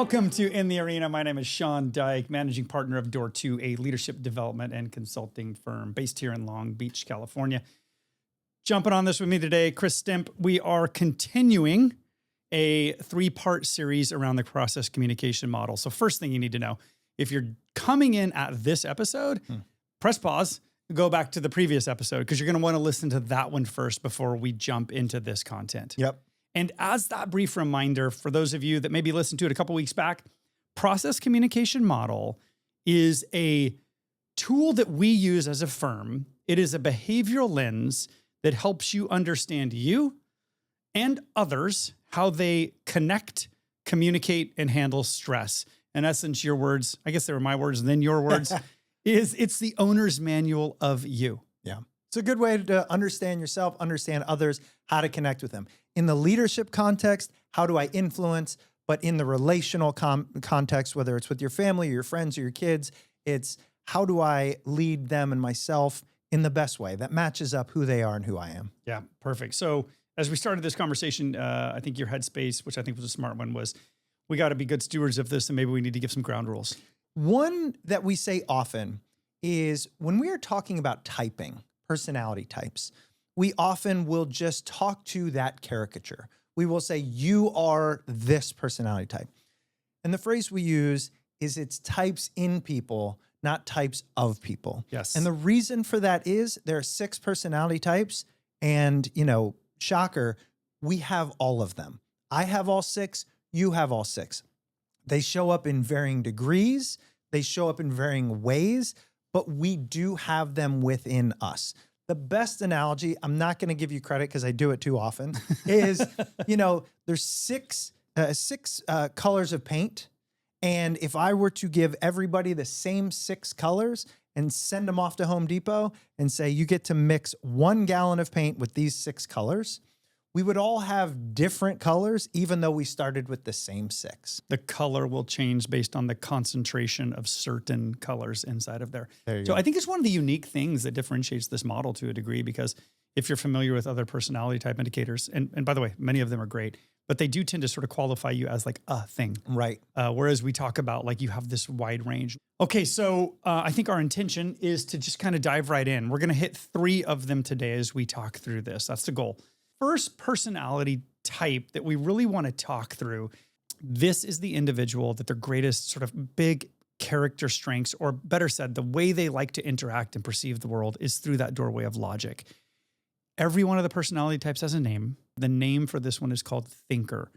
Welcome to In the Arena. My name is Sean Dyke, managing partner of DoorTwo, a leadership development and consulting firm based here in Long Beach, California. Jumping on this with me today, Chris Stimp. We are continuing a 3-part series around the process communication model. So first thing you need to know, if you're coming in at this episode, press pause, go back to the previous episode, because you're going to want to listen to that one first before we jump into this content. Yep. And as that brief reminder, for those of you that maybe listened to it a couple weeks back, process communication model is a tool that we use as a firm. It is a behavioral lens that helps you understand you and others, how they connect, communicate, and handle stress. In essence, your words, I guess they were my words and then your words, it's the owner's manual of you. Yeah. It's a good way to understand yourself, understand others, how to connect with them. In the leadership context, how do I influence? But in the relational context, whether it's with your family, or your friends, or your kids, it's how do I lead them and myself in the best way that matches up who they are and who I am. Yeah, perfect. So as we started this conversation, I think your headspace, which I think was a smart one, was we got to be good stewards of this, and maybe we need to give some ground rules. One that we say often is when we are talking about typing, personality types, we often will just talk to that caricature. We will say, you are this personality type. And the phrase we use is it's types in people, not types of people. Yes. And the reason for that is there are 6 personality types, and, shocker, we have all of them. I have all 6, you have all 6. They show up in varying degrees, they show up in varying ways, but we do have them within us. The best analogy, I'm not going to give you credit because I do it too often, is, there's six colors of paint. And if I were to give everybody the same 6 colors and send them off to Home Depot and say, you get to mix 1 gallon of paint with these 6 colors, we would all have different colors, even though we started with the same 6. The color will change based on the concentration of certain colors inside of there. So I think it's one of the unique things that differentiates this model to a degree, because if you're familiar with other personality type indicators, and by the way, many of them are great, but they do tend to sort of qualify you as like a thing. Right. Whereas we talk about like you have this wide range. Okay, so I think our intention is to just kind of dive right in. We're going to hit 3 of them today as we talk through this. That's the goal. First personality type that we really want to talk through, this is the individual that their greatest sort of big character strengths, or better said, the way they like to interact and perceive the world is through that doorway of logic. Every one of the personality types has a name. The name for this one is called thinker,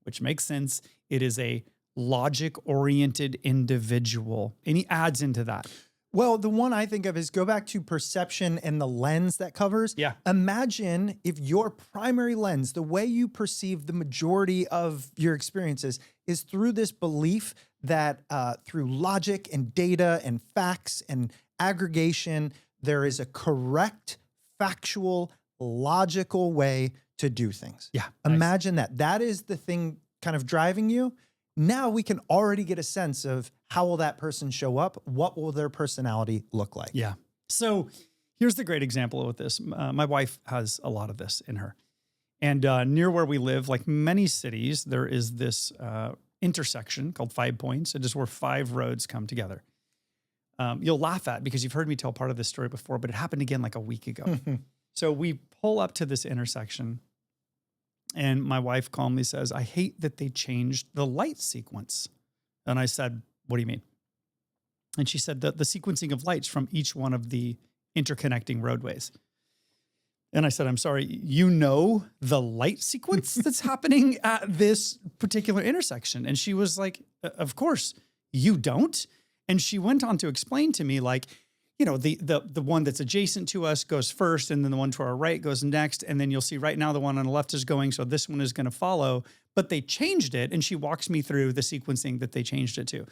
which makes sense. It is a logic-oriented individual. And he adds into that. Well, the one I think of is go back to perception and the lens that covers. Yeah. Imagine if your primary lens, the way you perceive the majority of your experiences, is through this belief that through logic and data and facts and aggregation, there is a correct, factual, logical way to do things. Yeah. Imagine that. That is the thing kind of driving you. Now we can already get a sense of how will that person show up? What will their personality look like? Yeah. So here's the great example with this. My wife has a lot of this in her. And near where we live, like many cities, there is this intersection called 5 Points. It is where 5 roads come together. You'll laugh at because you've heard me tell part of this story before, but it happened again like a week ago. So we pull up to this intersection, and my wife calmly says, I hate that they changed the light sequence. And I said, what do you mean? And she said the sequencing of lights from each one of the interconnecting roadways. And I said, I'm sorry, you know the light sequence that's happening at this particular intersection? And she was like, of course, you don't. And she went on to explain to me, like, the one that's adjacent to us goes first, and then the one to our right goes next. And then you'll see right now the one on the left is going, so this one is going to follow. But they changed it, and she walks me through the sequencing that they changed it to.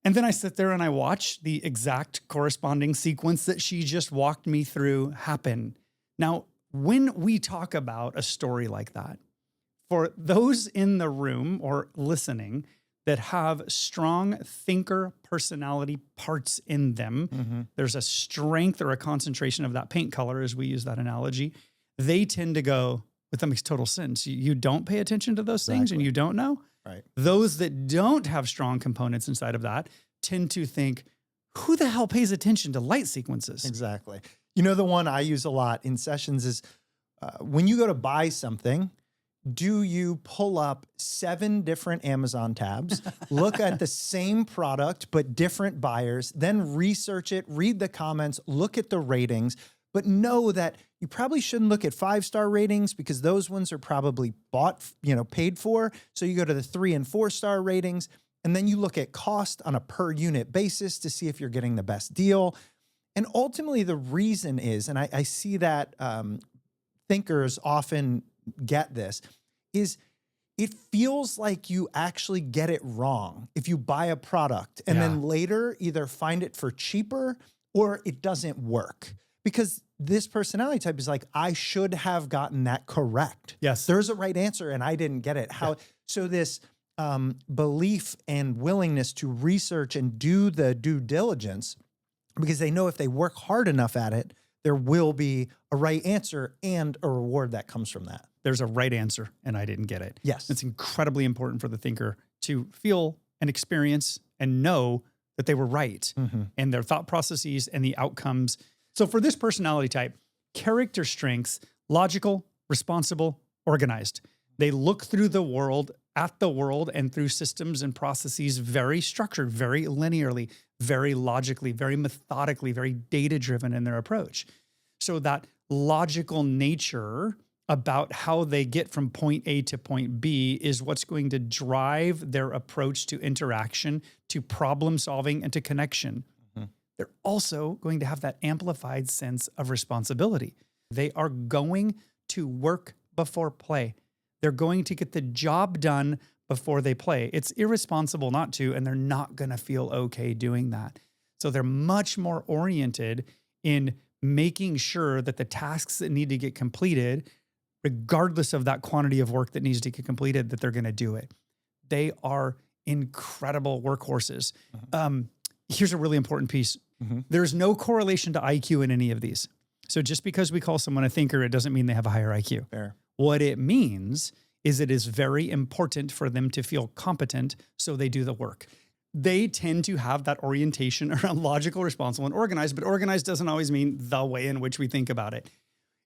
And then I sit there and I watch the exact corresponding sequence that she just walked me through happen. Now, when we talk about a story like that, for those in the room or listening that have strong thinker personality parts in them, there's a strength or a concentration of that paint color, as we use that analogy, they tend to go, but that makes total sense. You don't pay attention to those things and you don't know? Right. Those that don't have strong components inside of that tend to think, who the hell pays attention to light sequences? Exactly. You know, the one I use a lot in sessions is when you go to buy something, do you pull up 7 different Amazon tabs, look at the same product, but different buyers, then research it, read the comments, look at the ratings, but know that you probably shouldn't look at 5-star ratings because those ones are probably bought, paid for. So you go to the 3 and 4-star ratings, and then you look at cost on a per unit basis to see if you're getting the best deal. And ultimately the reason is, and I see that thinkers often get this, is it feels like you actually get it wrong if you buy a product and then later either find it for cheaper or it doesn't work. Because this personality type is like, I should have gotten that correct. Yes. There's a right answer and I didn't get it. So this belief and willingness to research and do the due diligence, because they know if they work hard enough at it, there will be a right answer and a reward that comes from that. There's a right answer and I didn't get it. Yes. It's incredibly important for the thinker to feel and experience and know that they were right and their thought processes and the outcomes. So for this personality type, character strengths, logical, responsible, organized. They look through the world, at the world, and through systems and processes very structured, very linearly, very logically, very methodically, very data-driven in their approach. So that logical nature about how they get from point A to point B is what's going to drive their approach to interaction, to problem solving, and to connection. They're also going to have that amplified sense of responsibility. They are going to work before play. They're going to get the job done before they play. It's irresponsible not to, and they're not going to feel okay doing that. So they're much more oriented in making sure that the tasks that need to get completed, regardless of that quantity of work that needs to get completed, that they're going to do it. They are incredible workhorses. Here's a really important piece. There's no correlation to IQ in any of these. So just because we call someone a thinker, it doesn't mean they have a higher IQ. Fair. What it means is it is very important for them to feel competent so they do the work. They tend to have that orientation around logical, responsible, and organized, but organized doesn't always mean the way in which we think about it.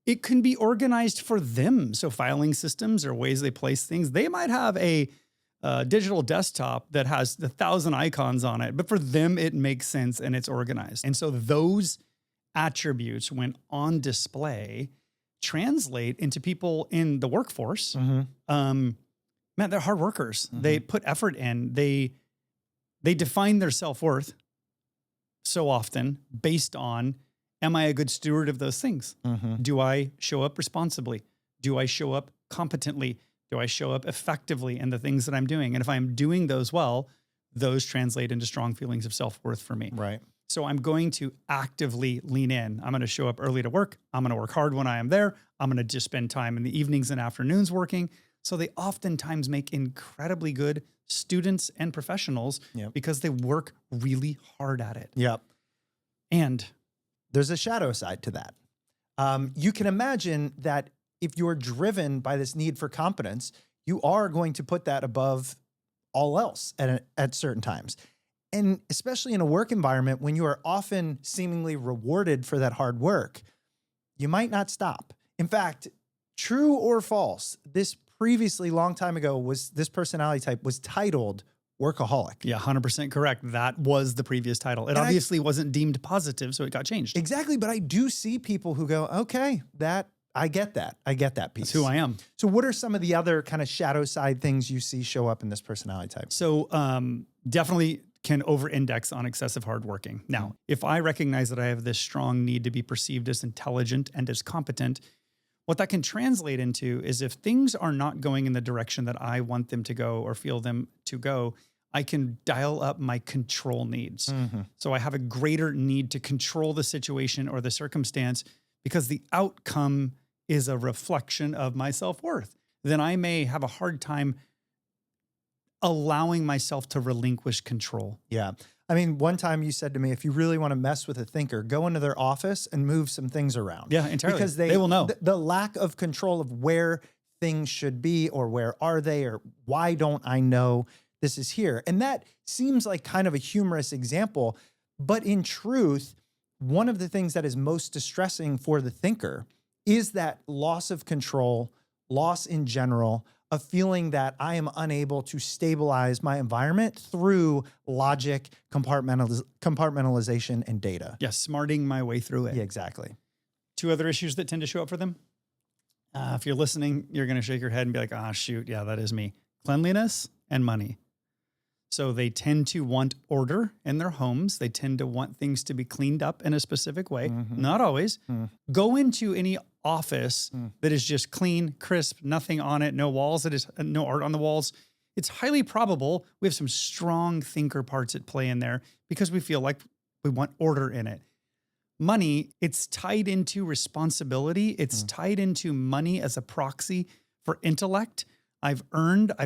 It can be organized for them. So filing systems or ways they place things. They might have a digital desktop that has 1,000 icons on it, but for them, it makes sense and it's organized. And so those attributes, when on display, translate into people in the workforce. Man, they're hard workers. They put effort in. They define their self-worth so often based on, am I a good steward of those things? Do I show up responsibly? Do I show up competently? Do I show up effectively in the things that I'm doing? And if I'm doing those well, those translate into strong feelings of self-worth for me. Right. So I'm going to actively lean in. I'm going to show up early to work. I'm going to work hard when I am there. I'm going to just spend time in the evenings and afternoons working. So they oftentimes make incredibly good students and professionals because they work really hard at it. Yep. And there's a shadow side to that. You can imagine that if you're driven by this need for competence, you are going to put that above all else at certain times. And especially in a work environment, when you are often seemingly rewarded for that hard work, you might not stop. In fact, true or false, this previously, long time ago, this personality type was titled workaholic. Yeah, 100% correct. That was the previous title. It obviously wasn't deemed positive, so it got changed. Exactly, but I do see people who go, okay, I get that. I get that piece. That's who I am. So what are some of the other kind of shadow side things you see show up in this personality type? So definitely can over-index on excessive hardworking. Now, if I recognize that I have this strong need to be perceived as intelligent and as competent, what that can translate into is if things are not going in the direction that I want them to go or feel them to go, I can dial up my control needs. So I have a greater need to control the situation or the circumstance because the outcome is a reflection of my self-worth. Then I may have a hard time allowing myself to relinquish control. Yeah. I mean, one time you said to me, if you really want to mess with a thinker, go into their office and move some things around. Yeah, entirely. Because they will know. The lack of control of where things should be, or where are they, or why don't I know this is here? And that seems like kind of a humorous example, but in truth, one of the things that is most distressing for the thinker is that loss of control, loss in general, of feeling that I am unable to stabilize my environment through logic, compartmentalization, and data. Yeah, smarting my way through it. Yeah, exactly. Two other issues that tend to show up for them. If you're listening, you're going to shake your head and be like, ah, shoot, yeah, that is me. Cleanliness and money. So they tend to want order in their homes. They tend to want things to be cleaned up in a specific way. Not always. Go into any office that is just clean, crisp, nothing on it, no walls, that is no art on the walls. It's highly probable we have some strong thinker parts at play in there because we feel like we want order in it. Money, it's tied into responsibility. It's tied into money as a proxy for intellect. I've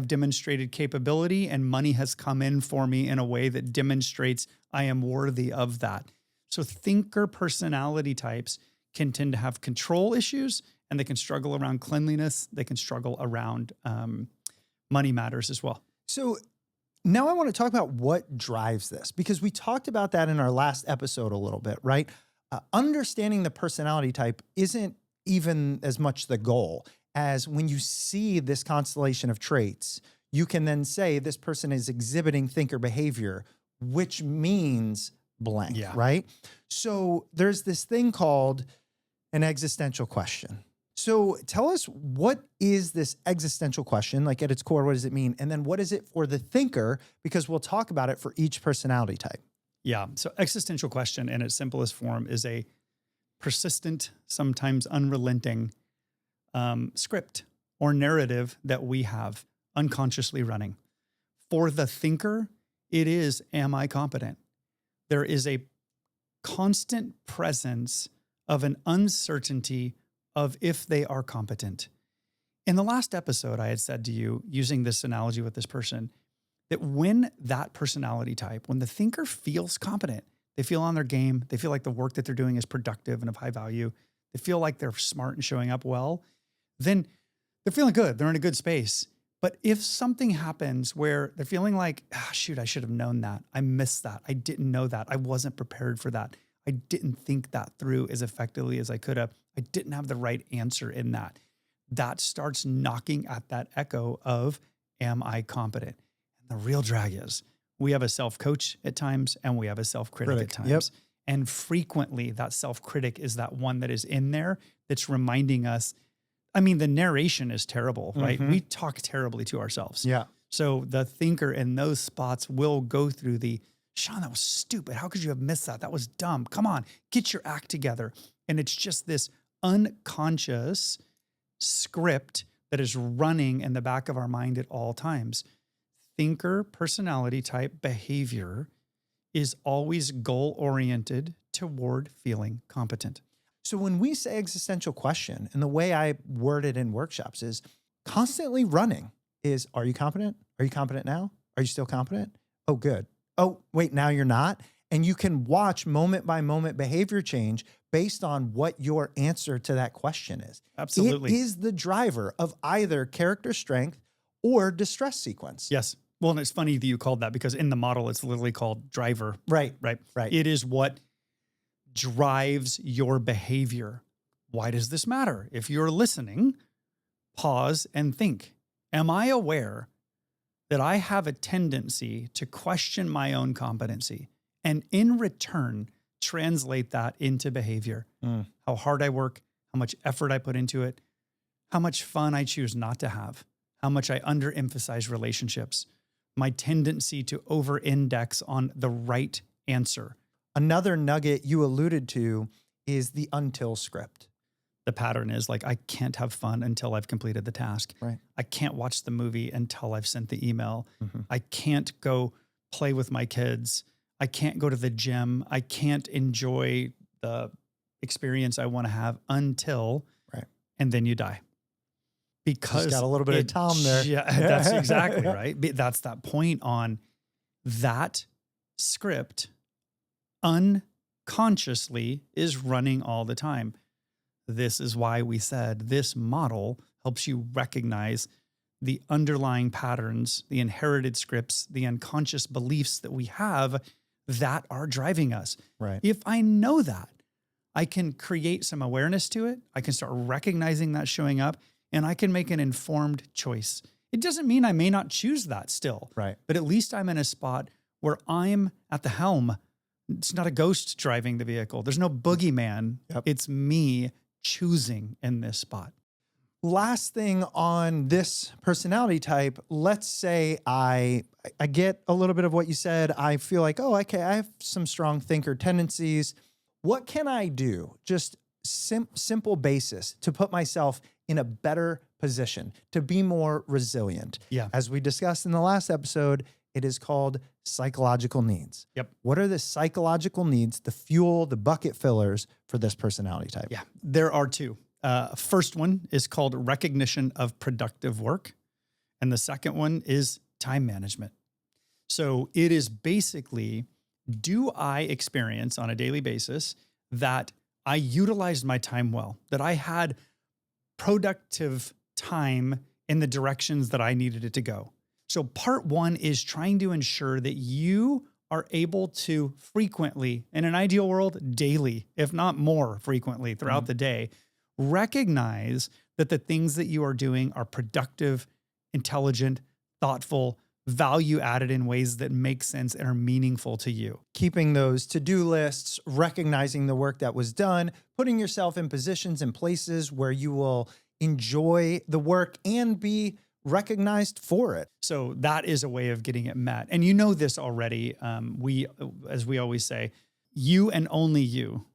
demonstrated capability, and money has come in for me in a way that demonstrates I am worthy of that. So thinker personality types can tend to have control issues, and they can struggle around cleanliness. They can struggle around money matters as well. So now I want to talk about what drives this, because we talked about that in our last episode a little bit, right? Understanding the personality type isn't even as much the goal as when you see this constellation of traits, you can then say this person is exhibiting thinker behavior, which means blank, right? So there's this thing called an existential question. So tell us, what is this existential question? Like at its core, what does it mean? And then what is it for the thinker? Because we'll talk about it for each personality type. Yeah. So existential question in its simplest form is a persistent, sometimes unrelenting script or narrative that we have unconsciously running. For the thinker, it is, am I competent? There is a constant presence of an uncertainty of if they are competent. In the last episode, I had said to you, using this analogy with this person, that when that personality type, when the thinker feels competent, they feel on their game, they feel like the work that they're doing is productive and of high value, they feel like they're smart and showing up well, then they're feeling good. They're in a good space. But if something happens where they're feeling like, shoot, I should have known that. I missed that. I didn't know that. I wasn't prepared for that. I didn't think that through as effectively as I could have. I didn't have the right answer in that. That starts knocking at that echo of, am I competent? And the real drag is we have a self-coach at times and we have a self-critic at times. And frequently that self-critic is that one that is in there that's reminding us. I mean, the narration is terrible, right? We talk terribly to ourselves. Yeah. So the thinker in those spots will go through the, Sean, that was stupid. How could you have missed that? That was dumb. Come on, get your act together. And it's just this unconscious script that is running in the back of our mind at all times. Thinker personality type behavior is always goal-oriented toward feeling competent. So when we say existential question, and the way I word it in workshops is constantly running is, are you competent? Are you competent now? Are you still competent? Oh, good. Oh, wait, now you're not. And you can watch moment by moment behavior change based on what your answer to that question is. Absolutely. It is the driver of either character strength or distress sequence. Yes. Well, and it's funny that you called that because in the model, it's literally called driver. Right. It is what drives your behavior. Why does this matter? If you're listening, pause and think. Am I aware that I have a tendency to question my own competency and in return translate that into behavior? How hard I work, how much effort I put into it, how much fun I choose not to have, how much I underemphasize relationships, my tendency to over-index on the right answer. Another nugget you alluded to is the until script. The pattern is like, I can't have fun until I've completed the task. Right. I can't watch the movie until I've sent the email. I can't go play with my kids. I can't go to the gym. I can't enjoy the experience I want to have until, and then you die. Because just got a little bit of Tom there. Yeah, that's exactly right. That's that point on that script unconsciously is running all the time. This is why we said this model helps you recognize the underlying patterns, the inherited scripts, the unconscious beliefs that we have that are driving us. Right. If I know that, I can create some awareness to it. I can start recognizing that showing up, and I can make an informed choice. It doesn't mean I may not choose that still, Right. but at least I'm in a spot where I'm at the helm. It's not a ghost driving the vehicle. There's no boogeyman. Yep. It's me choosing in this spot. Last thing on this personality type, let's say I get a little bit of what you said. I feel like, oh, okay, I have some strong thinker tendencies. What can I do? Just simple basis to put myself in a better position, to be more resilient. Yeah. As we discussed in the last episode, it is called psychological needs. Yep. What are the psychological needs, the fuel, the bucket fillers for this personality type? Yeah. There are two. First one is called recognition of productive work. And the second one is time management. So it is basically, do I experience on a daily basis that I utilized my time well, that I had productive time in the directions that I needed it to go? So part one is trying to ensure that you are able to frequently, in an ideal world, daily, if not more frequently throughout the day, recognize that the things that you are doing are productive, intelligent, thoughtful, value added in ways that make sense and are meaningful to you. Keeping those to-do lists, recognizing the work that was done, putting yourself in positions and places where you will enjoy the work and be recognized for it. So that is a way of getting it met. And you know this already. As we always say, you and only you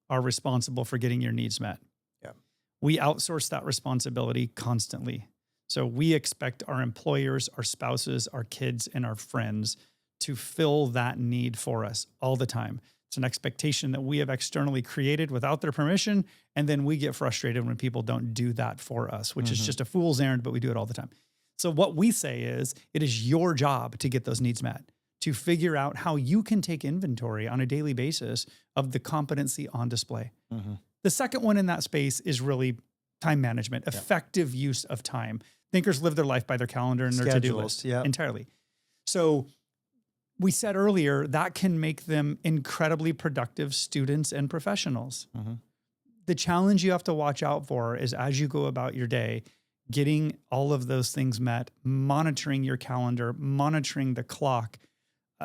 are responsible for getting your needs met. Yeah. We outsource that responsibility constantly. So we expect our employers, our spouses, our kids, and our friends to fill that need for us all the time. It's an expectation that we have externally created without their permission. And then we get frustrated when people don't do that for us, which is just a fool's errand, but we do it all the time. So what we say is, it is your job to get those needs met, to figure out how you can take inventory on a daily basis of the competency on display. The second one in that space is really time management, effective use of time. Thinkers live their life by their calendar and their to-do list entirely. So we said earlier, that can make them incredibly productive students and professionals. The challenge you have to watch out for is, as you go about your day, getting all of those things met, monitoring your calendar, monitoring the clock,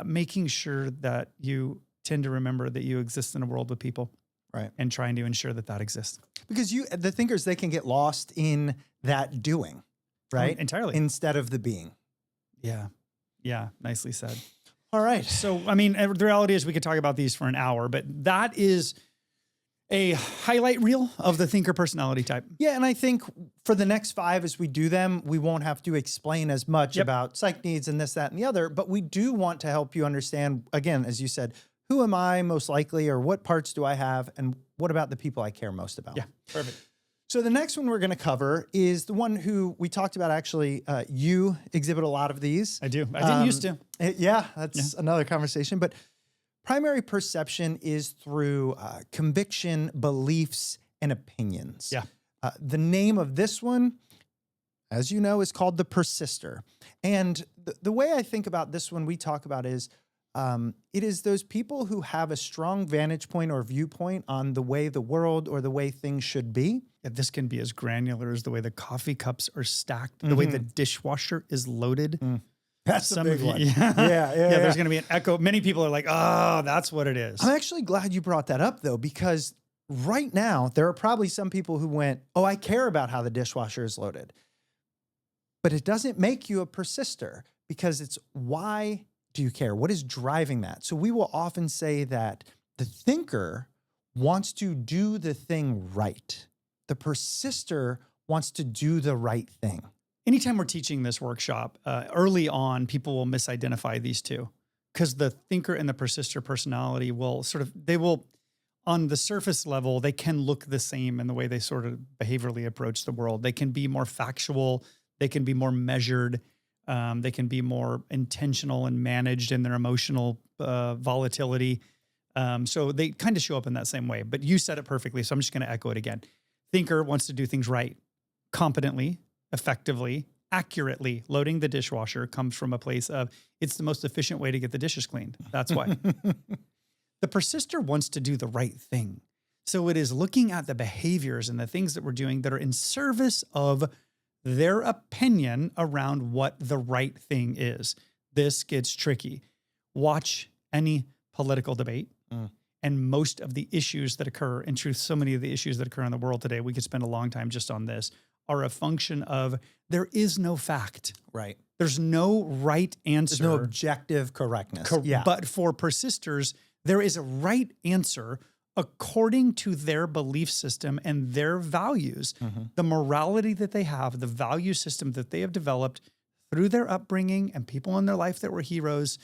making sure that you tend to remember that you exist in a world with people. Right. And trying to ensure that that exists. Because the thinkers, they can get lost in that doing, right? Entirely. Instead of the being. Yeah. Yeah. Nicely said. All right. So, I mean, the reality is we could talk about these for an hour, but that is a highlight reel of the thinker personality type. Yeah. And I think for the next 5, as we do them, we won't have to explain as much about psych needs and this, that, and the other, but we do want to help you understand, again, as you said, who am I most likely, or what parts do I have? And what about the people I care most about? Yeah, perfect. So the next one we're going to cover is the one who we talked about. Actually, you exhibit a lot of these. I do. I didn't used to. That's another conversation. But primary perception is through conviction, beliefs, and opinions. Yeah. The name of this one, as you know, is called the Persister. And the way I think about this one we talk about is, it is those people who have a strong vantage point or viewpoint on the way the world or the way things should be. Yeah, this can be as granular as the way the coffee cups are stacked, the way the dishwasher is loaded. That's the big one. Yeah. Yeah. There's going to be an echo. Many people are like, oh, that's what it is. I'm actually glad you brought that up, though, because right now there are probably some people who went, oh, I care about how the dishwasher is loaded. But it doesn't make you a persister, because it's why do you care? What is driving that? So we will often say that the thinker wants to do the thing right. The persister wants to do the right thing. Anytime we're teaching this workshop, early on, people will misidentify these two, because the thinker and the persister personality will on the surface level, they can look the same in the way they sort of behaviorally approach the world. They can be more factual. They can be more measured. They can be more intentional and managed in their emotional volatility. So they kind of show up in that same way. But you said it perfectly, so I'm just going to echo it again. Thinker wants to do things right. competently, effectively, accurately loading the dishwasher comes from a place of it's the most efficient way to get the dishes cleaned. That's why. The persister wants to do the right thing. So it is looking at the behaviors and the things that we're doing that are in service of their opinion around what the right thing is. This gets tricky. Watch any political debate. And most of the issues that occur, in truth, so many of the issues that occur in the world today, we could spend a long time just on this, are a function of there is no fact. Right. There's no right answer. There's no objective correctness. Yeah. But for persisters, there is a right answer according to their belief system and their values, the morality that they have, the value system that they have developed through their upbringing and people in their life that were heroes.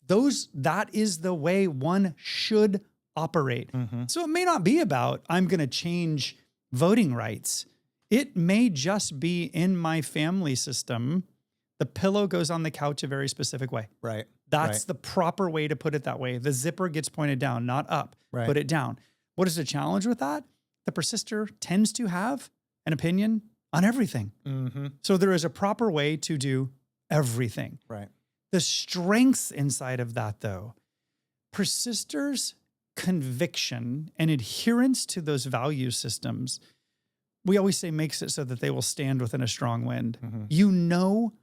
That is the way one should operate. So it may not be about, I'm going to change voting rights. It may just be in my family system, the pillow goes on the couch a very specific way. Right. That's the proper way to put it that way. The zipper gets pointed down, not up. Right. Put it down. What is the challenge with that? The persister tends to have an opinion on everything. So there is a proper way to do everything. Right. The strengths inside of that, though, persisters' conviction and adherence to those value systems, we always say makes it so that they will stand within a strong wind. You know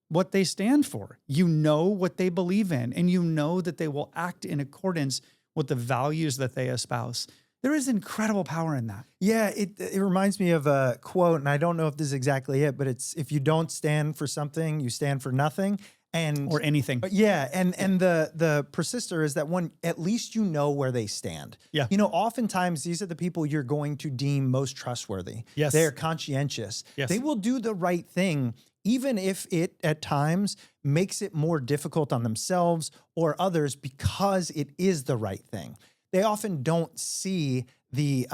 what they stand for. You know what they believe in, and you know that they will act in accordance with the values that they espouse. There is incredible power in that. Yeah, it reminds me of a quote, and I don't know if this is exactly it, but it's, if you don't stand for something, you stand for nothing. Or anything. Yeah, and the persister is that one, at least you know where they stand. Yeah. You know, oftentimes these are the people you're going to deem most trustworthy. Yes. They're conscientious. Yes. They will do the right thing, even if it at times makes it more difficult on themselves or others, because it is the right thing. They often don't see the,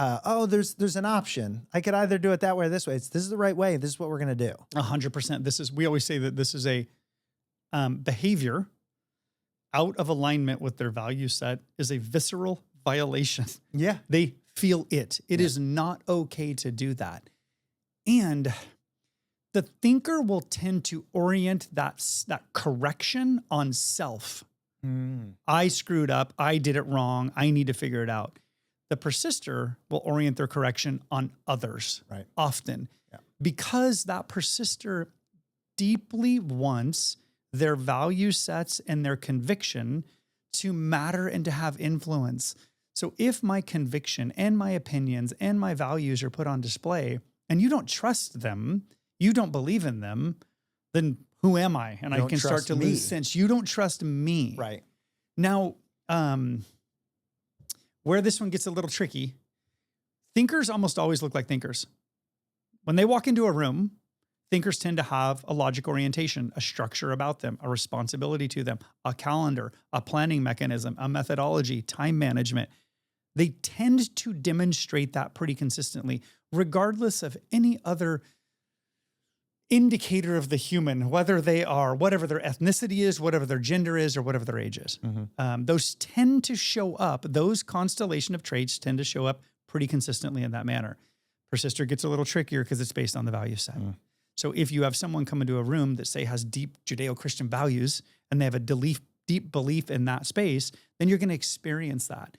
there's an option. I could either do it that way or this way. This is the right way. This is what we're going to do. 100%. We always say that this is a behavior out of alignment with their value set is a visceral violation. Yeah. They feel it. It is not okay to do that. And the thinker will tend to orient that correction on self. I screwed up. I did it wrong. I need to figure it out. The persister will orient their correction on others often because that persister deeply wants their value sets and their conviction to matter and to have influence. So if my conviction and my opinions and my values are put on display and you don't trust them, you don't believe in them, then who am I? And I can start to lose sense. You don't trust me. Right. Now, where this one gets a little tricky, thinkers almost always look like thinkers. When they walk into a room, thinkers tend to have a logic orientation, a structure about them, a responsibility to them, a calendar, a planning mechanism, a methodology, time management. They tend to demonstrate that pretty consistently, regardless of any other indicator of the human, whether they are, whatever their ethnicity is, whatever their gender is, or whatever their age is. Those tend to show up, those constellation of traits tend to show up pretty consistently in that manner. Persister gets a little trickier because it's based on the value set. So if you have someone come into a room that, say, has deep Judeo-Christian values and they have a deep belief in that space, then you're going to experience that.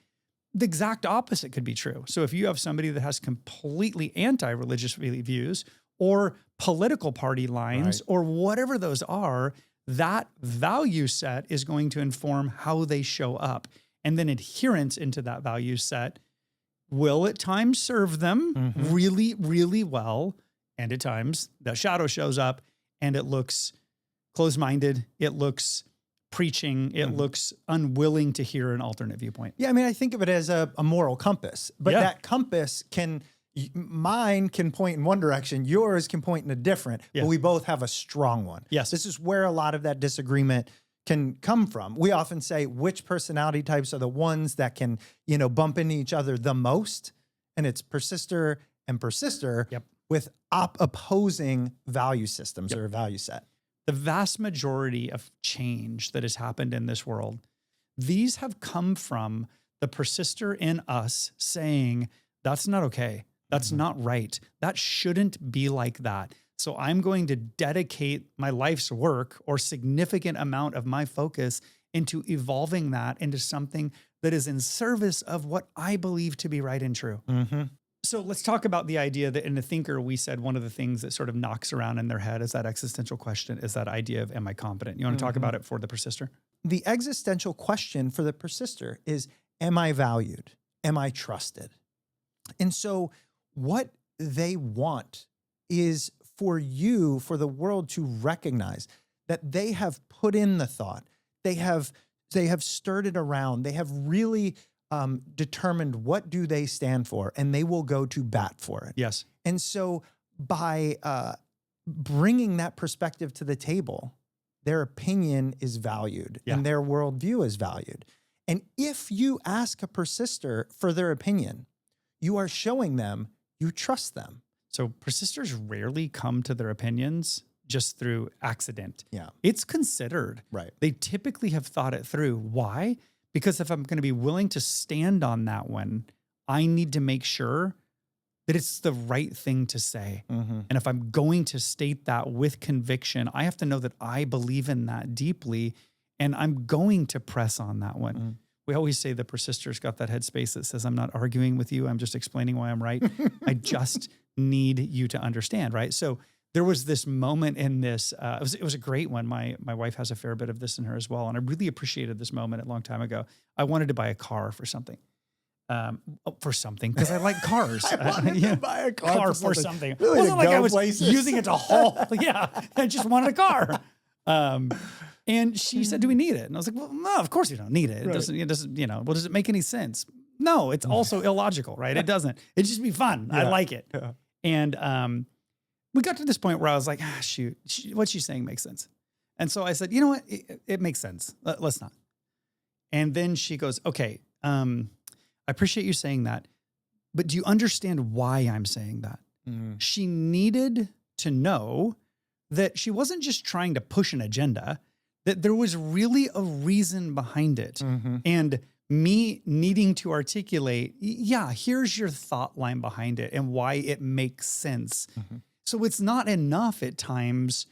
The exact opposite could be true. So if you have somebody that has completely anti-religious views or political party lines or whatever those are, that value set is going to inform how they show up. And then adherence into that value set will at times serve them really, really well. And at times the shadow shows up and it looks closed-minded. It looks preaching. It looks unwilling to hear an alternate viewpoint. Yeah. I mean, I think of it as a moral compass, but that compass mine can point in one direction. Yours can point in a different, but we both have a strong one. Yes. This is where a lot of that disagreement can come from. We often say which personality types are the ones that can, bump into each other the most. And it's persister and persister with opposing value systems or a value set. The vast majority of change that has happened in this world, these have come from the persister in us saying, that's not okay. That's not right. That shouldn't be like that. So I'm going to dedicate my life's work or significant amount of my focus into evolving that into something that is in service of what I believe to be right and true. So let's talk about the idea that in the thinker, we said one of the things that sort of knocks around in their head is that existential question, is that idea of, am I competent? You want to talk about it for the persister? The existential question for the persister is, am I valued? Am I trusted? And so what they want is for you, for the world to recognize that they have put in the thought, they have stirred it around, they have really determined what do they stand for, and they will go to bat for it. Yes. And so by bringing that perspective to the table, their opinion is valued and their worldview is valued. And if you ask a persister for their opinion, you are showing them you trust them. So persisters rarely come to their opinions just through accident. Yeah. It's considered. Right. They typically have thought it through. Why? Because if I'm going to be willing to stand on that one, I need to make sure that it's the right thing to say. And if I'm going to state that with conviction, I have to know that I believe in that deeply, and I'm going to press on that one. We always say the persister's got that headspace that says, I'm not arguing with you. I'm just explaining why I'm right. I just need you to understand, right? So there was this moment in this, it was a great one. My wife has a fair bit of this in her as well. And I really appreciated this moment a long time ago. I wanted to buy a car for something. Because I like cars. I wanted to buy a car for something. It Really wasn't like I was places. using it to haul. I just wanted a car. And she said, do we need it? And I was like, well, no, of course you don't need it. It doesn't, well, does it make any sense? No, it's also illogical, right? It doesn't. It'd just be fun. I like it. Yeah. And we got to this point where I was like, shoot, what she's saying makes sense. And so I said, you know what? It makes sense. Let's not. And then she goes, okay, I appreciate you saying that, but do you understand why I'm saying that? She needed to know that she wasn't just trying to push an agenda, that there was really a reason behind it. And me needing to articulate, here's your thought line behind it and why it makes sense. So it's not enough at times.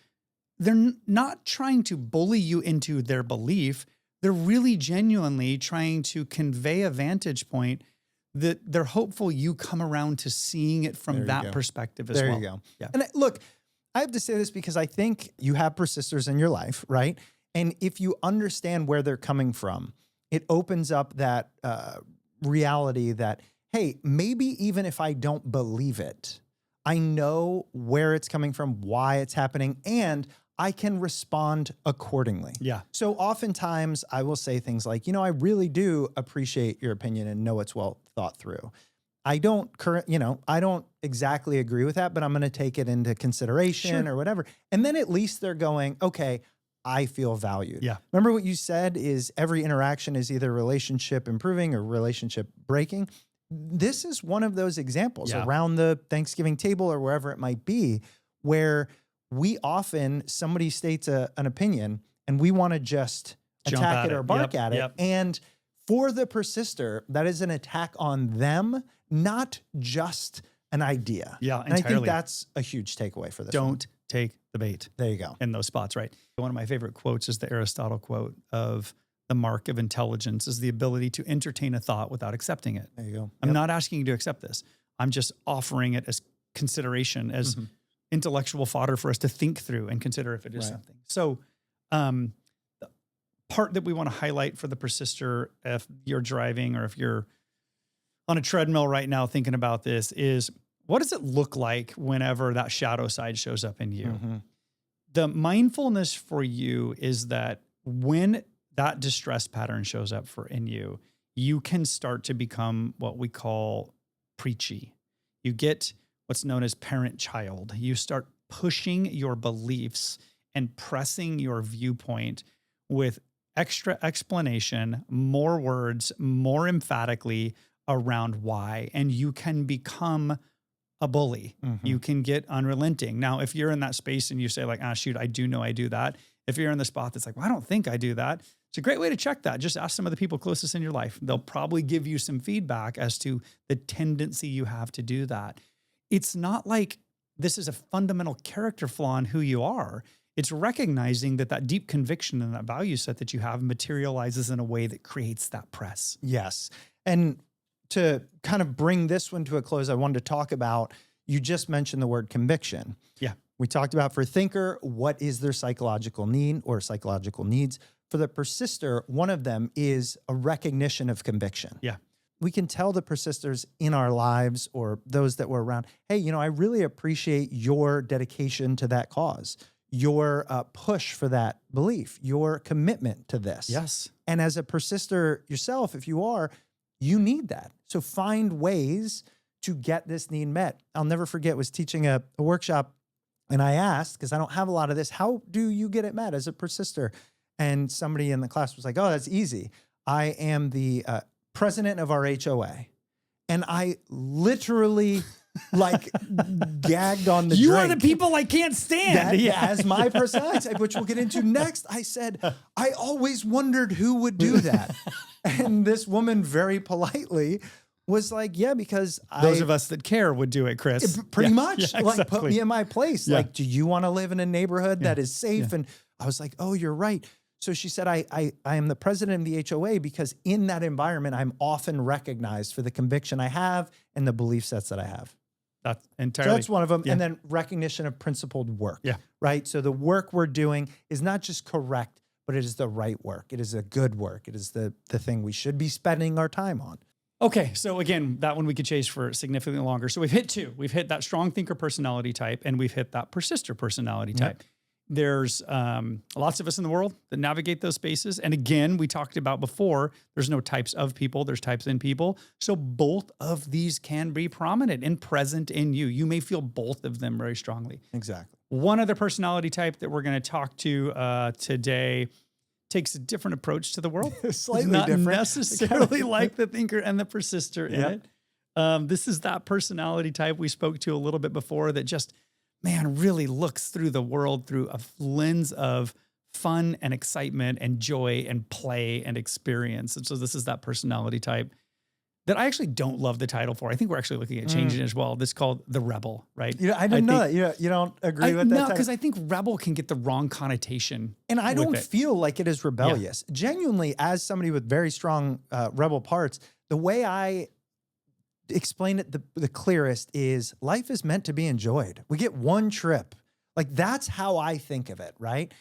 They're not trying to bully you into their belief. They're really genuinely trying to convey a vantage point that they're hopeful you come around to seeing it from that perspective as well. There you go. Yeah. And look, I have to say this because I think you have persisters in your life, right? And if you understand where they're coming from, it opens up that reality that, hey, maybe even if I don't believe it, I know where it's coming from, why it's happening, and I can respond accordingly. Yeah. So oftentimes I will say things like, I really do appreciate your opinion and know it's well thought through. I don't exactly agree with that, but I'm going to take it into consideration or whatever. And then at least they're going, okay, I feel valued. Yeah. Remember what you said is every interaction is either relationship improving or relationship breaking. This is one of those examples around the Thanksgiving table or wherever it might be, where somebody states an opinion and we want to just attack it or bark at it. And for the persister, that is an attack on them, not just an idea. Yeah, and I think that's a huge takeaway for this. Don't take the bait. There you go. In those spots, right? One of my favorite quotes is the Aristotle quote of the mark of intelligence is the ability to entertain a thought without accepting it. There you go. I'm not asking you to accept this. I'm just offering it as consideration, as intellectual fodder for us to think through and consider if it is something. So the part that we want to highlight for the persister, if you're driving or if you're on a treadmill right now thinking about this, is what does it look like whenever that shadow side shows up in you? The mindfulness for you is that when that distress pattern shows up in you, you can start to become what we call preachy. You get what's known as parent-child. You start pushing your beliefs and pressing your viewpoint with extra explanation, more words, more emphatically around why, and you can become a bully. You can get unrelenting. Now, if you're in that space and you say like, shoot, I do know I do that. If you're in the spot that's like, well, I don't think I do that. It's a great way to check that. Just ask some of the people closest in your life. They'll probably give you some feedback as to the tendency you have to do that. It's not like this is a fundamental character flaw in who you are. It's recognizing that that deep conviction and that value set that you have materializes in a way that creates that press. Yes. And to kind of bring this one to a close, I wanted to talk about, you just mentioned the word conviction. Yeah. We talked about for thinker, what is their psychological need or psychological needs? For the persister, one of them is a recognition of conviction. Yeah. We can tell the persisters in our lives or those that were around, hey, you know, I really appreciate your dedication to that cause, your push for that belief, your commitment to this. Yes. And as a persister yourself, if you are, you need that. So find ways to get this need met. I'll never forget, was teaching a workshop, and I asked, because I don't have a lot of this, how do you get it met as a persister? And somebody in the class was like, oh, that's easy. I am the president of our HOA. And I literally like gagged on the You drink. are the people I can't stand. As my personality type, which we'll get into next. I said, I always wondered who would do that. And this woman very politely was like, yeah, because Those of us that care would do it, Chris. Pretty much. Yeah, like, exactly. put me in my place. Yeah. Like, do you want to live in a neighborhood that is safe? Yeah. And I was like, oh, you're right. So she said, I am the president of the HOA because in that environment, I'm often recognized for the conviction I have and the belief sets that I have. That's So entirely. that's one of them. Yeah. And then recognition of principled work. Yeah. Right. So the work we're doing is not just correct, but it is the right work. It is a good work. It is the thing we should be spending our time on. Okay, so again, that one we could chase for significantly longer. So we've hit two. We've hit that strong thinker personality type, and we've hit that persister personality type. There's lots of us in the world that navigate those spaces. And again, we talked about before, there's no types of people, there's types in people. So both of these can be prominent and present in you. You may feel both of them very strongly. Exactly. One other personality type that we're going to talk to today takes a different approach to the world. Slightly Not different. necessarily like the thinker and the persister in Yeah. it. This is that personality type we spoke to a little bit before that just, man, really looks through the world through a lens of fun and excitement and joy and play and experience. And so this is that personality type that I actually don't love the title for. I think we're actually looking at changing it as well. This is called the rebel, right? You know, I didn't know that. You don't agree with that? No, type? because I think rebel can get the wrong connotation. And I don't with it. feel like it is rebellious. Genuinely, as somebody with very strong rebel parts, the way I explain it the clearest is life is meant to be enjoyed. We get one trip. Like that's how I think of it, right?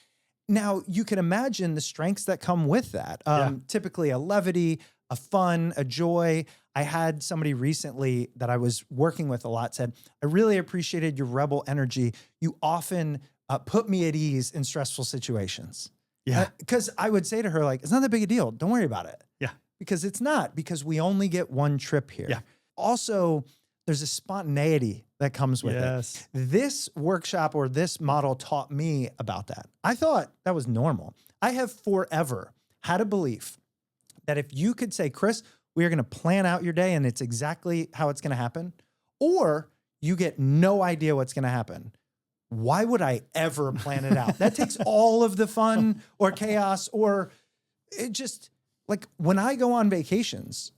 Now, you can imagine the strengths that come with that. Typically a levity, a fun, a joy. I had somebody recently that I was working with a lot said, I really appreciated your rebel energy. You often put me at ease in stressful situations. Yeah. Because I would say to her, like, it's not that big a deal. Don't worry about it. Yeah. Because it's not, because we only get one trip here. Yeah. Also, there's a spontaneity that comes with it. This workshop or this model taught me about that. I thought that was normal. I have forever had a belief that if you could say, Chris, we are going to plan out your day and it's exactly how it's going to happen, or you get no idea what's going to happen, why would I ever plan it out? That takes all of the fun or chaos, or it just, like when I go on vacations,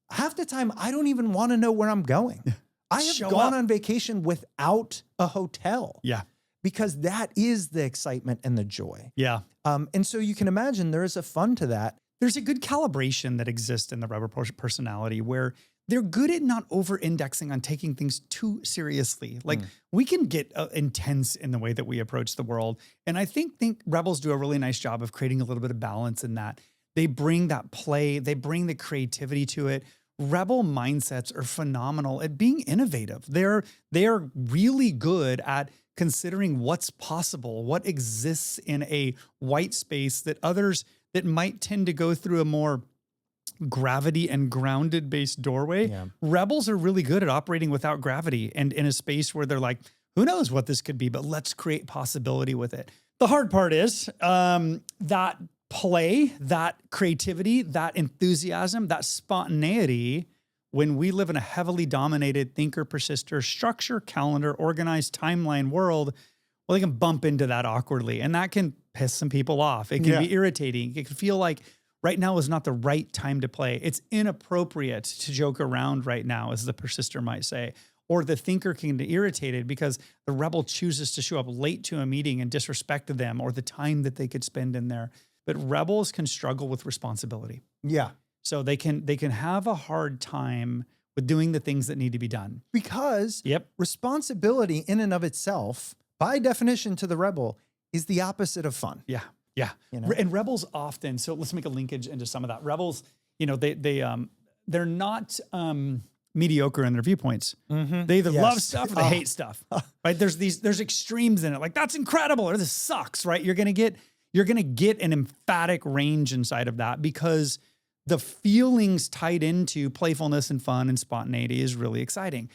half the time I don't even want to know where I'm going. I have gone on vacation without a hotel. Yeah. Because that is the excitement and the joy. Yeah. And so you can imagine there is a fun to that. There's a good calibration that exists in the rebel personality where they're good at not over-indexing on taking things too seriously. Like we can get intense in the way that we approach the world. And I think rebels do a really nice job of creating a little bit of balance in that. They bring that play, they bring the creativity to it. Rebel mindsets are phenomenal at being innovative. They are really good at considering what's possible, what exists in a white space that others that might tend to go through a more gravity and grounded based doorway. Yeah. Rebels are really good at operating without gravity and in a space where they're like, who knows what this could be, but let's create possibility with it. The hard part is that play, that creativity, that enthusiasm, that spontaneity, when we live in a heavily dominated thinker, persister, structure, calendar, organized timeline world, well, they can bump into that awkwardly. And that can piss some people off. It can be irritating. It can feel like right now is not the right time to play. It's inappropriate to joke around right now, as the persister might say. Or the thinker can get irritated because the rebel chooses to show up late to a meeting and disrespect them or the time that they could spend in there. But rebels can struggle with responsibility. Yeah. So they can have a hard time with doing the things that need to be done. Because responsibility in and of itself, by definition to the rebel, is the opposite of fun. Yeah. Yeah. You know? And rebels often, so let's make a linkage into some of that. Rebels, you know, they're not mediocre in their viewpoints. They either love stuff or they hate stuff. Right? There's extremes in it. Like, that's incredible, or this sucks, right? You're gonna get an emphatic range inside of that because the feelings tied into playfulness and fun and spontaneity is really exciting.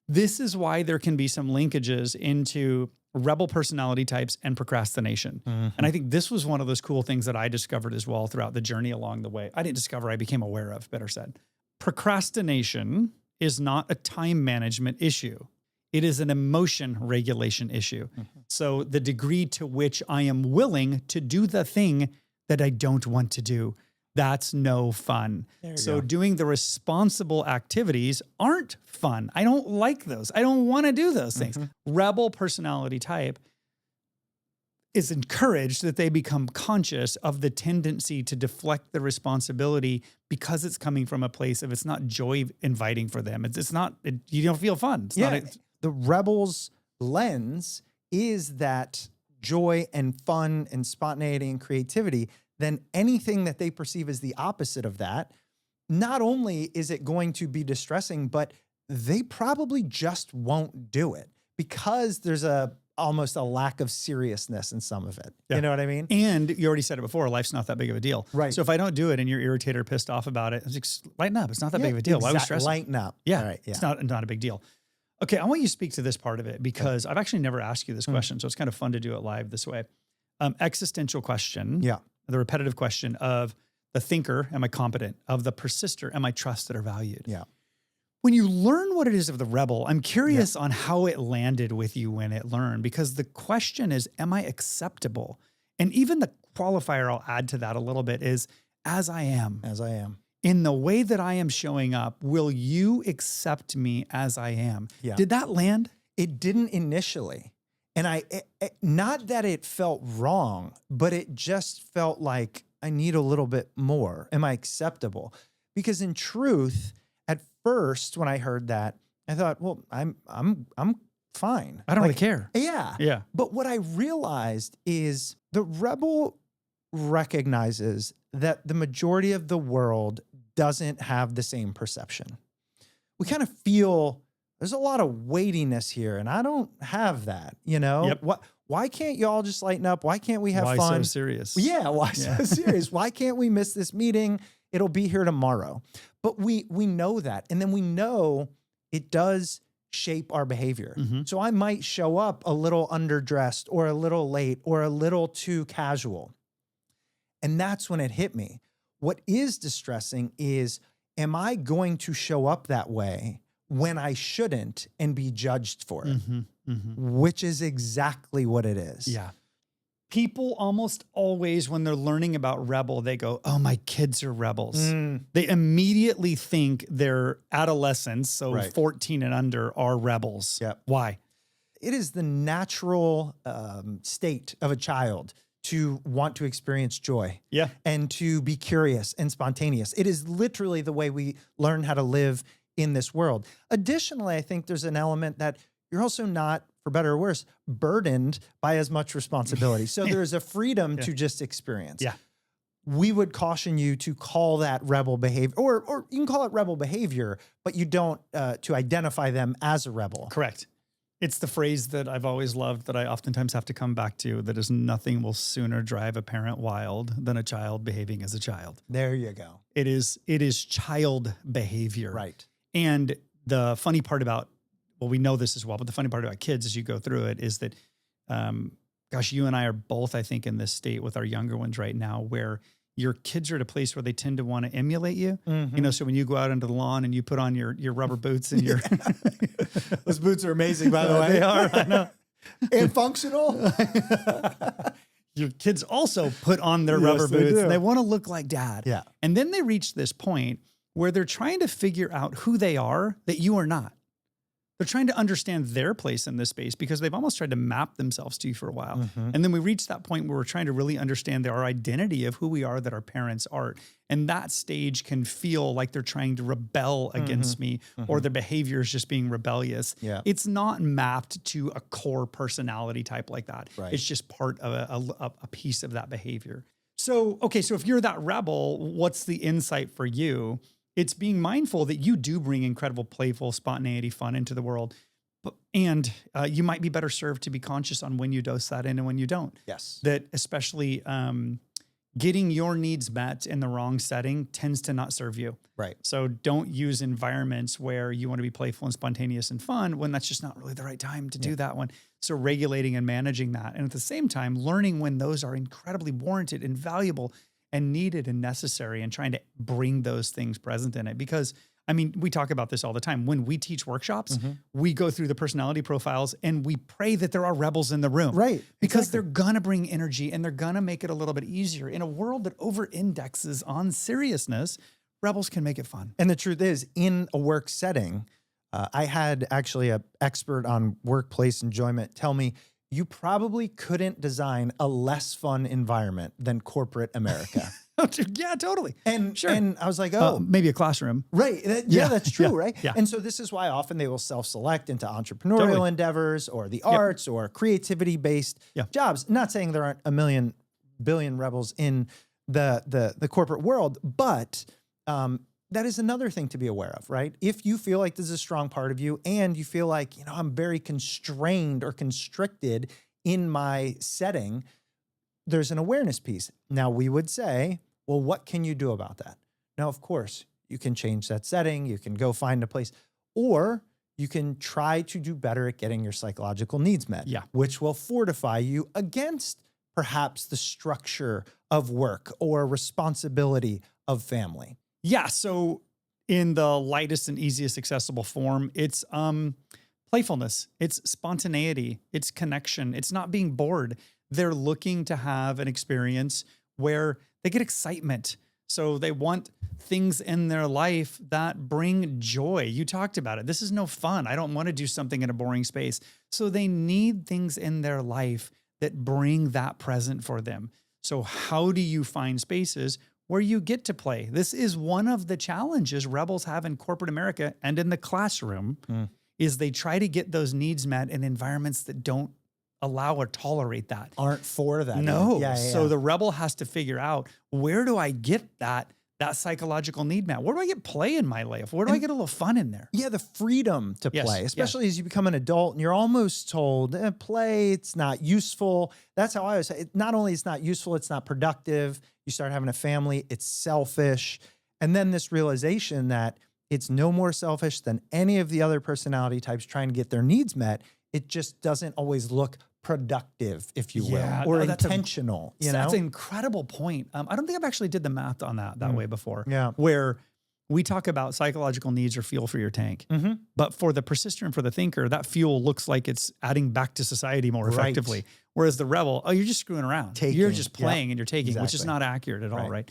This is why there can be some linkages into rebel personality types and procrastination. And I think this was one of those cool things that I discovered as well throughout the journey along the way. I didn't discover, I became aware of, better said. Procrastination is not a time management issue. It is an emotion regulation issue. So the degree to which I am willing to do the thing that I don't want to do, that's no fun. So doing the responsible activities aren't fun. I don't like those. I don't want to do those things. Rebel personality type is encouraged that they become conscious of the tendency to deflect the responsibility because it's coming from a place of it's not joy inviting for them. You don't feel fun. The rebel's lens is that joy and fun and spontaneity and creativity. Then anything that they perceive as the opposite of that, not only is it going to be distressing, but they probably just won't do it because there's almost a lack of seriousness in some of it. You know what I mean? And you already said it before, life's not that big of a deal. Right. So if I don't do it and you're irritated or pissed off about it, just lighten up. It's not that big of a deal. Why would stress? Lighten up. Yeah. All right. Yeah. It's not a big deal. Okay. I want you to speak to this part of it because I've actually never asked you this question. So it's kind of fun to do it live this way. Existential question. Yeah. The repetitive question of the thinker, am I competent? Of the persister, am I trusted or valued? Yeah. When you learn what it is of the rebel, I'm curious on how it landed with you when it learned, because the question is, am I acceptable? And even the qualifier I'll add to that a little bit is, as I am. As I am. In the way that I am showing up, will you accept me as I am? Yeah. Did that land? It didn't initially. And not that it felt wrong, but it just felt like I need a little bit more. Am I acceptable? Because in truth, at first, when I heard that, I thought, well, I'm fine. I don't really care. Yeah. Yeah. But what I realized is the rebel recognizes that the majority of the world doesn't have the same perception. We kind of feel there's a lot of weightiness here, and I don't have that, you know? Yep. Why can't y'all just lighten up? Why can't we have Why fun? so serious? Yeah, why so serious? Why can't we miss this meeting? It'll be here tomorrow. But we know that, and then we know it does shape our behavior. So I might show up a little underdressed or a little late or a little too casual. And that's when it hit me. What is distressing is, am I going to show up that way when I shouldn't and be judged for it? Which is exactly what it is. Yeah. People almost always, when they're learning about rebel, they go, oh, my kids are rebels. They immediately think their adolescents, so 14 and under, are rebels. Yep. Why? It is the natural state of a child to want to experience joy and to be curious and spontaneous. It is literally the way we learn how to live in this world. Additionally, I think there's an element that you're also not, for better or worse, burdened by as much responsibility. So there's a freedom to just experience. Yeah. We would caution you to call that rebel behavior, or you can call it rebel behavior, but you don't to identify them as a rebel. Correct. It's the phrase that I've always loved that I oftentimes have to come back to, that is, nothing will sooner drive a parent wild than a child behaving as a child. There you go. It is child behavior. Right. And the funny part about, well, we know this as well, but the funny part about kids as you go through it is that, gosh, you and I are both, I think, in this state with our younger ones right now, where your kids are at a place where they tend to want to emulate you. You know, so when you go out into the lawn and you put on your rubber boots and your those boots are amazing, by the way. They are, I know. And functional. your kids also put on their Yes, rubber they boots. do. They want to look like dad. Yeah. And then they reach this point where they're trying to figure out who they are that you are not. They're trying to understand their place in this space because they've almost tried to map themselves to you for a while. Mm-hmm. And then we reach that point where we're trying to really understand our identity of who we are that our parents aren't. And that stage can feel like they're trying to rebel against me or their behavior is just being rebellious. Yeah. It's not mapped to a core personality type like that. Right. It's just part of a piece of that behavior. So, okay, so if you're that rebel, what's the insight for you? It's being mindful that you do bring incredible, playful, spontaneity, fun into the world. And you might be better served to be conscious on when you dose that in and when you don't. Yes. That especially getting your needs met in the wrong setting tends to not serve you. Right. So don't use environments where you want to be playful and spontaneous and fun when that's just not really the right time to do that one. So regulating and managing that. And at the same time, learning when those are incredibly warranted and valuable and needed and necessary and trying to bring those things present in it. Because, I mean, we talk about this all the time. When we teach workshops, we go through the personality profiles and we pray that there are rebels in the room. Right. Because they're going to bring energy and they're going to make it a little bit easier. In a world that over-indexes on seriousness, rebels can make it fun. And the truth is, in a work setting, I had actually an expert on workplace enjoyment tell me, you probably couldn't design a less fun environment than corporate America. Yeah, totally. And Sure. and I was like, oh, maybe a classroom. right. Yeah, That's true, yeah, right? yeah. And so this is why often they will self-select into entrepreneurial endeavors or the arts or creativity-based jobs. Not saying there aren't a million billion rebels in the corporate world, but that is another thing to be aware of, right? If you feel like this is a strong part of you and you feel like, I'm very constrained or constricted in my setting, there's an awareness piece. Now we would say, well, what can you do about that? Now, of course, you can change that setting. You can go find a place, or you can try to do better at getting your psychological needs met, which will fortify you against perhaps the structure of work or responsibility of family. Yeah. So in the lightest and easiest accessible form, it's playfulness, it's spontaneity, it's connection, it's not being bored. They're looking to have an experience where they get excitement. So they want things in their life that bring joy. You talked about it. This is no fun. I don't want to do something in a boring space. So they need things in their life that bring that present for them. So how do you find spaces where you get to play? This is one of the challenges rebels have in corporate America and in the classroom is they try to get those needs met in environments that don't allow or tolerate that. Aren't for that. No. So the rebel has to figure out, where do I get that psychological need met? Where do I get play in my life? Where do I get a little fun in there? Yeah, the freedom to play, especially as you become an adult and you're almost told, play, it's not useful. That's how I was. Not only it's not useful, it's not productive. You start having a family, it's selfish. And then this realization that it's no more selfish than any of the other personality types trying to get their needs met. It just doesn't always look productive, if you will, or intentional. That's an incredible point. I don't think I've actually did the math on that way before. Yeah. Where we talk about psychological needs or fuel for your tank. But for the persister and for the thinker, that fuel looks like it's adding back to society more effectively. Whereas the rebel, you're just screwing around. You're just playing and you're taking, which is not accurate at all, right?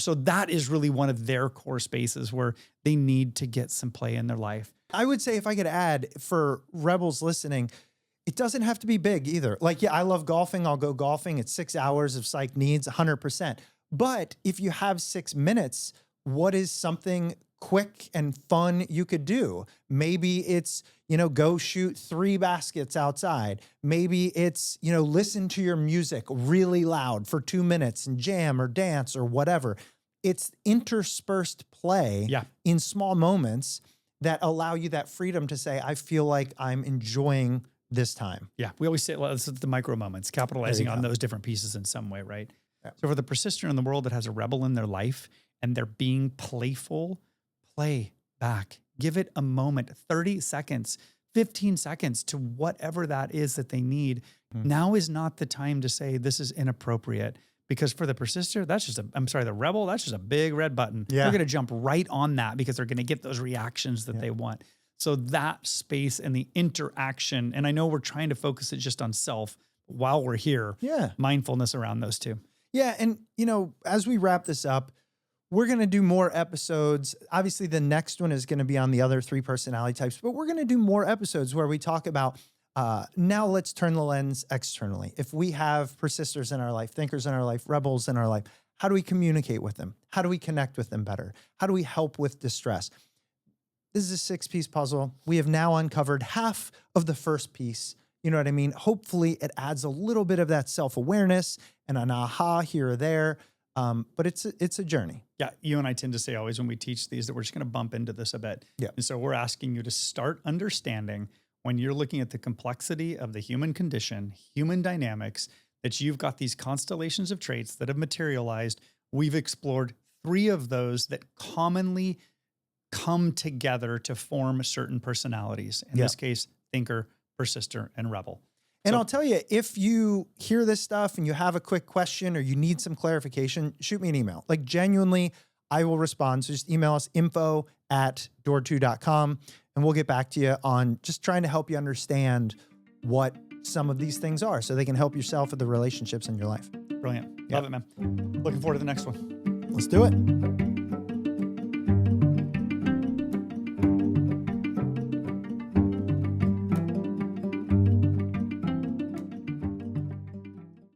So that is really one of their core spaces where they need to get some play in their life. I would say, if I could add for rebels listening, it doesn't have to be big either. Like, I love golfing. I'll go golfing. It's 6 hours of psych needs, 100%. But if you have 6 minutes, what is something quick and fun you could do? Maybe it's, go shoot 3 baskets outside. Maybe it's, listen to your music really loud for 2 minutes and jam or dance or whatever. It's interspersed play in small moments that allow you that freedom to say, I feel like I'm enjoying this time. Yeah. We always say, well, it's the micro moments, capitalizing on those different pieces in some way, right? Yeah. So for the persister in the world that has a rebel in their life and they're being playful, play back. Give it a moment, 30 seconds, 15 seconds to whatever that is that they need. Now is not the time to say this is inappropriate. Because for the persister, the rebel, that's just a big red button. They're going to jump right on that because they're going to get those reactions that they want. So that space and the interaction, and I know we're trying to focus it just on self, while we're here, Yeah. mindfulness around those two. Yeah. And, as we wrap this up, we're going to do more episodes. Obviously, the next one is going to be on the other 3 personality types, but we're going to do more episodes where we talk about, now let's turn the lens externally. If we have persisters in our life, thinkers in our life, rebels in our life, how do we communicate with them? How do we connect with them better? How do we help with distress? This is a 6-piece puzzle. We have now uncovered half of the first piece. You know what I mean? Hopefully it adds a little bit of that self-awareness and an aha here or there. But it's a journey. Yeah. You and I tend to say always when we teach these that we're just going to bump into this a bit. Yeah. And so we're asking you to start understanding when you're looking at the complexity of the human condition, human dynamics, that you've got these constellations of traits that have materialized. We've explored 3 of those that commonly come together to form certain personalities. In this case, thinker, persister, and rebel. And So- I'll tell you, if you hear this stuff and you have a quick question or you need some clarification, shoot me an email. Like genuinely, I will respond. So just email us info@DoorTwo.com and we'll get back to you on just trying to help you understand what some of these things are so they can help yourself with the relationships in your life. Brilliant. Love it, man. Looking forward to the next one. Let's do it.